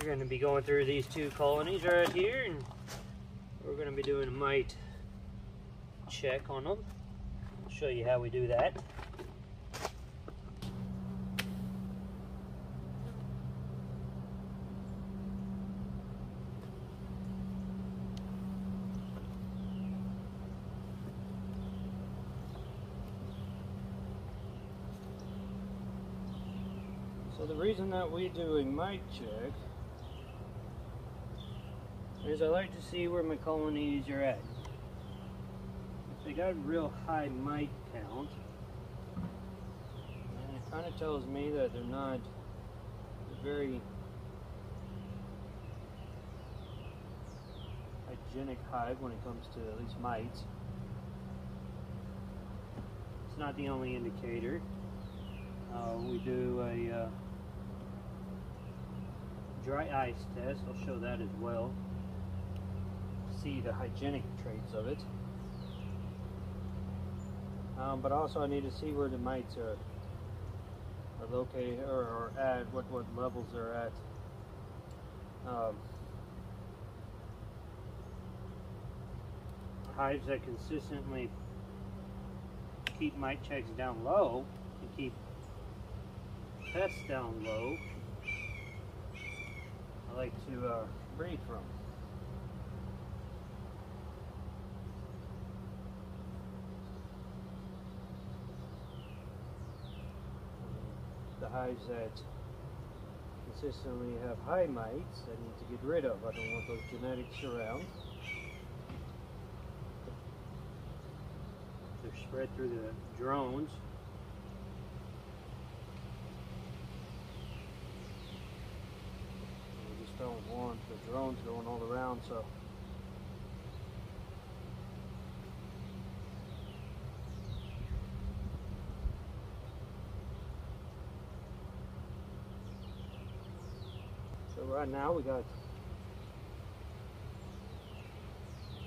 We're going to be going through these two colonies right here, and we're going to be doing a mite check on them. I'll show you how we do that. So the reason that we do a mite check is I like to see where my colonies are at. If they got a real high mite count, and it kind of tells me that they're not a very hygienic hive when it comes to at least mites. It's not the only indicator. We do a dry ice test. I'll show that as well. See the hygienic traits of it. But also I need to see where the mites are located or at, what levels they're at. Hives that consistently keep mite checks down low and keep pests down low, I like to breed from. The hives that consistently have high mites, I need to get rid of. I don't want those genetics around. They're spread through the drones. We just don't want the drones going all around, so right now we got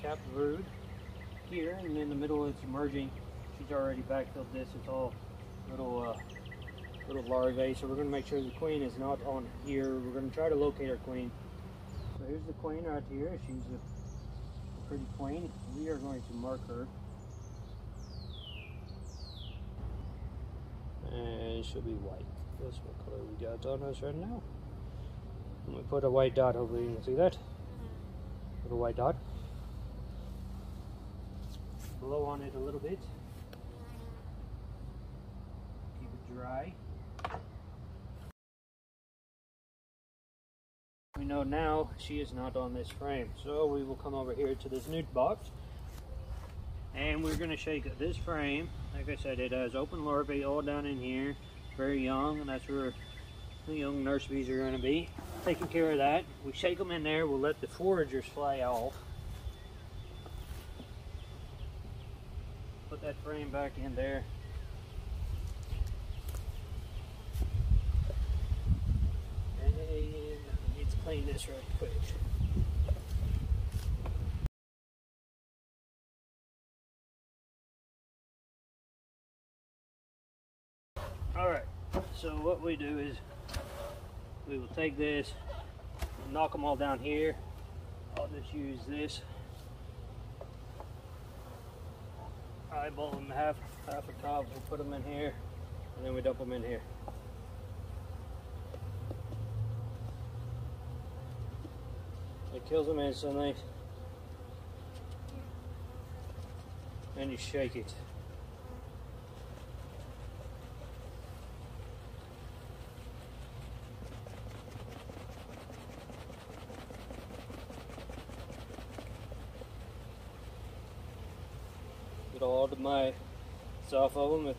capped brood here, and in the middle it's emerging. She's already backfilled this. It's all little larvae, so we're going to make sure the queen is not on here. We're going to try to locate our queen. So here's the queen right here. She's a pretty queen. We are going to mark her, and she'll be white. That's what color we got on us right now. And we put a white dot, hopefully you can see that. Put a white dot. Blow on it a little bit. Keep it dry. We know now she is not on this frame. So we will come over here to this newt box. And we're going to shake this frame. Like I said, it has open larvae all down in here. Very young, and that's where the young nurse bees are going to be. Taking care of that. We shake them in there. We'll let the foragers fly off. Put that frame back in there. And let's clean this right quick. Alright, so what we do is we will take this and knock them all down here. I'll just use this. Eyeball them half a cup. We'll put them in here, and then we dump them in here. It kills them instantly. And you shake it. Get all the mites off of them.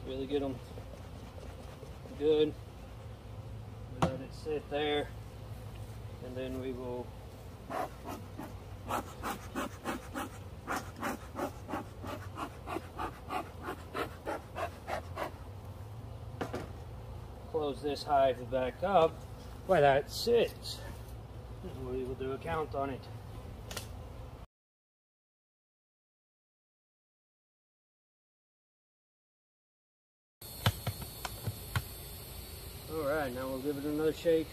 Really get them good. We let it sit there, and then we will close this hive back up while that sits. And we will do a count on it. Alright. Alright, now we'll give it another shake.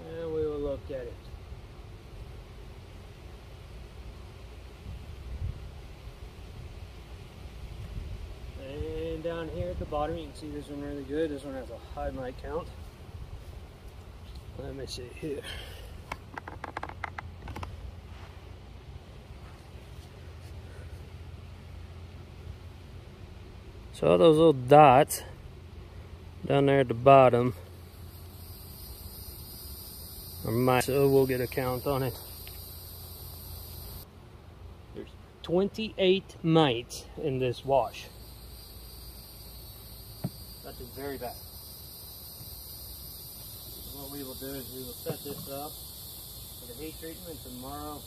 And we will look at it. And down here at the bottom, you can see this one really good. This one has a high mite count. Let me see here. So all those little dots down there at the bottom are mites, so we'll get a count on it. There's 28 mites in this wash. That is very bad. What we will do is we will set this up for the heat treatment tomorrow.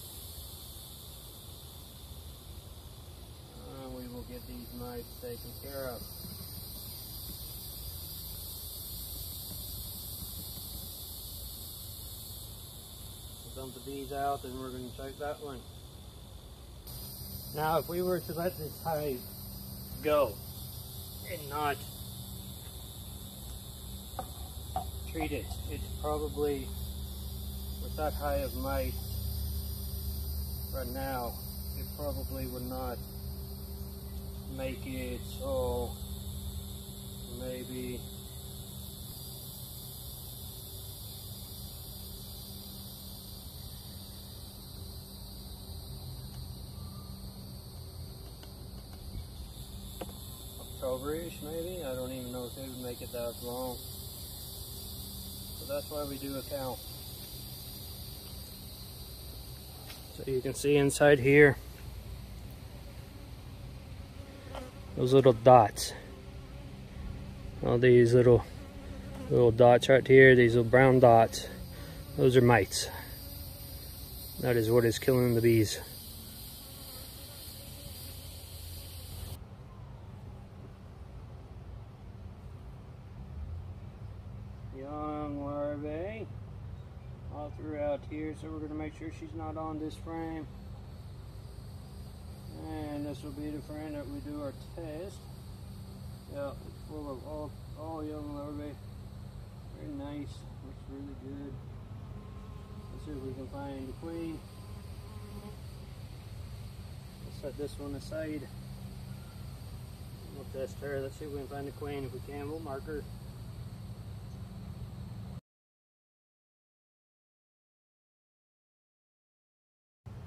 We will get these mites taken care of. We'll dump the bees out and we're going to check that one. Now if we were to let this hive go and not treat it, it's probably, with that high of mite right now, it probably would not make it, so maybe October-ish, maybe. I don't even know if they would make it that long. So that's why we do a count. So you can see inside here those little dots. All these little dots right here, these little brown dots, those are mites. That is what is killing the bees. Young larvae all throughout here, so we're going to make sure she's not on this frame. And this will be the frame that we do our test. Yeah, it's full of all young larvae. Very nice. Looks really good. Let's see if we can find the queen. Let's set this one aside. We'll test her. Let's see if we can find the queen. If we can, we'll mark her.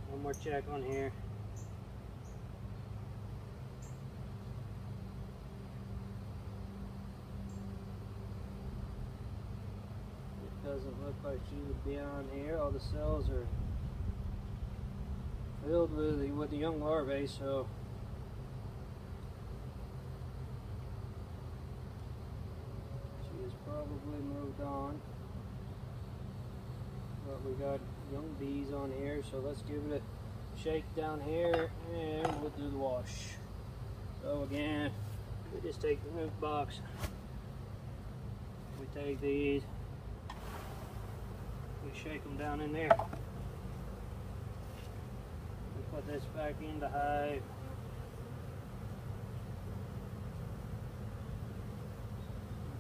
One more check on here. Doesn't look like she would be on here. All the cells are filled with the young larvae, so she has probably moved on. But we got young bees on here, so let's give it a shake down here and we'll do the wash. So again, we just take the nuke box, we take these, we shake them down in there. We put this back in the hive.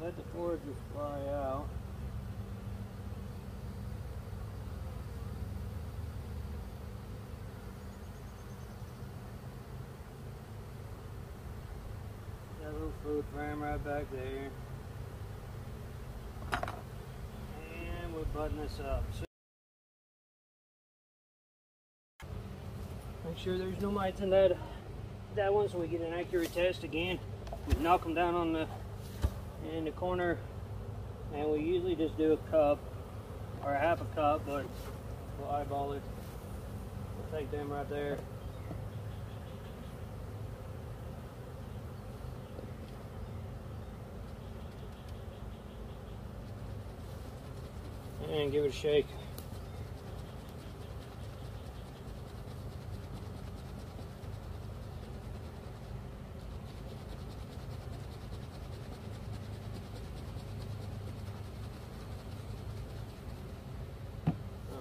Let the foragers fly out. Got a little food frame right back there. Button this up. So make sure there's no mites in that one, so we get an accurate test again. We knock them down on in the corner, and we usually just do a cup or a half a cup, but we'll eyeball it. We'll take them right there. And give it a shake.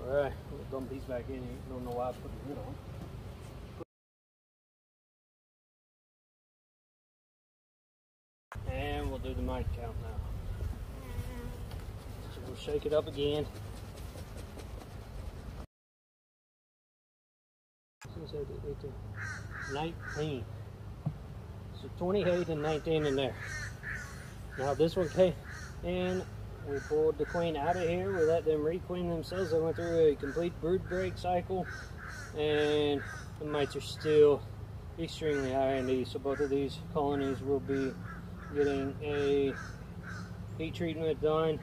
Alright, dump these back in here. Don't know why I put the lid on. And we'll do the mite count now. So we'll shake it up again. 19. So 28 and 19 in there. Now this one came in, we pulled the queen out of here, we let them re-queen themselves. They went through a complete brood break cycle, and the mites are still extremely high in these. So both of these colonies will be getting a heat treatment done.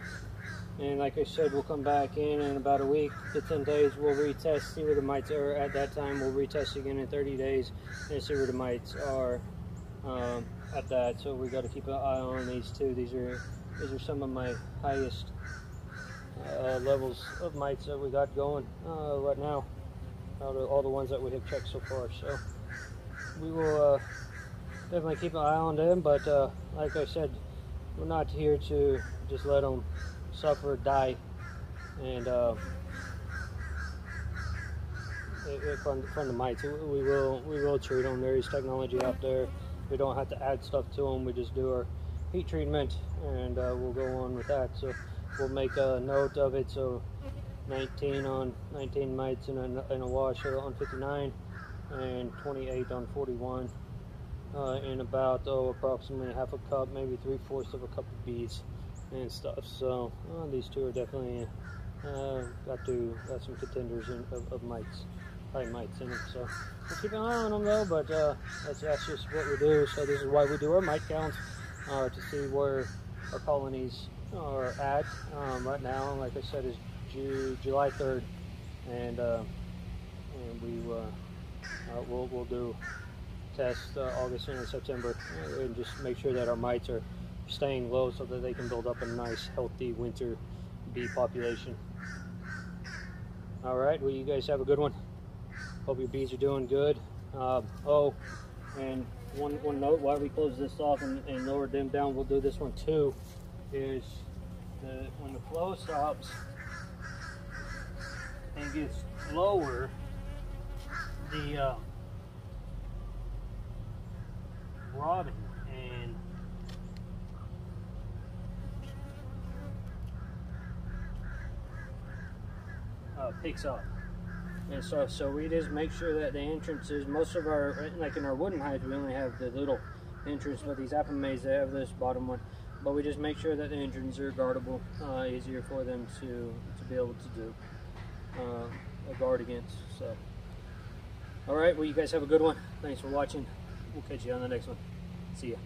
And like I said, we'll come back in about a week to 10 days. We'll retest, see where the mites are at that time. We'll retest again in 30 days and see where the mites are at that. So we got to keep an eye on these two. These are some of my highest levels of mites that we got going right now, out of all the ones that we have checked so far. So we will definitely keep an eye on them, but like I said, we're not here to just let them suffer, die, and from the mites. We will treat them. There is technology out there. We don't have to add stuff to them. We just do our heat treatment, and we'll go on with that. So we'll make a note of it. So 19 mites in a wash on 59, and 28 on 41, in about approximately half a cup, maybe 3/4 of a cup of bees and stuff. So these two are definitely got some contenders of mites, high mites in them. So we'll keep an eye on them though, but that's just what we do. So this is why we do our mite counts, to see where our colonies are at. Right now, like I said, is July 3rd, and we'll do tests August and September, and just make sure that our mites are staying low so that they can build up a nice healthy winter bee population. All right, well, you guys have a good one. Hope your bees are doing good. Oh, and one note while we close this off and lower them down, we'll do this one too, is when the flow stops and gets lower, the robin and picks up. And so we just make sure that the entrances, most of our, like in our wooden hives, we only have the little entrance, but these apple maize, they have this bottom one. But we just make sure that the entrances are guardable, easier for them to be able to do a guard against. So, all right, well, you guys have a good one. Thanks for watching. We'll catch you on the next one. See ya.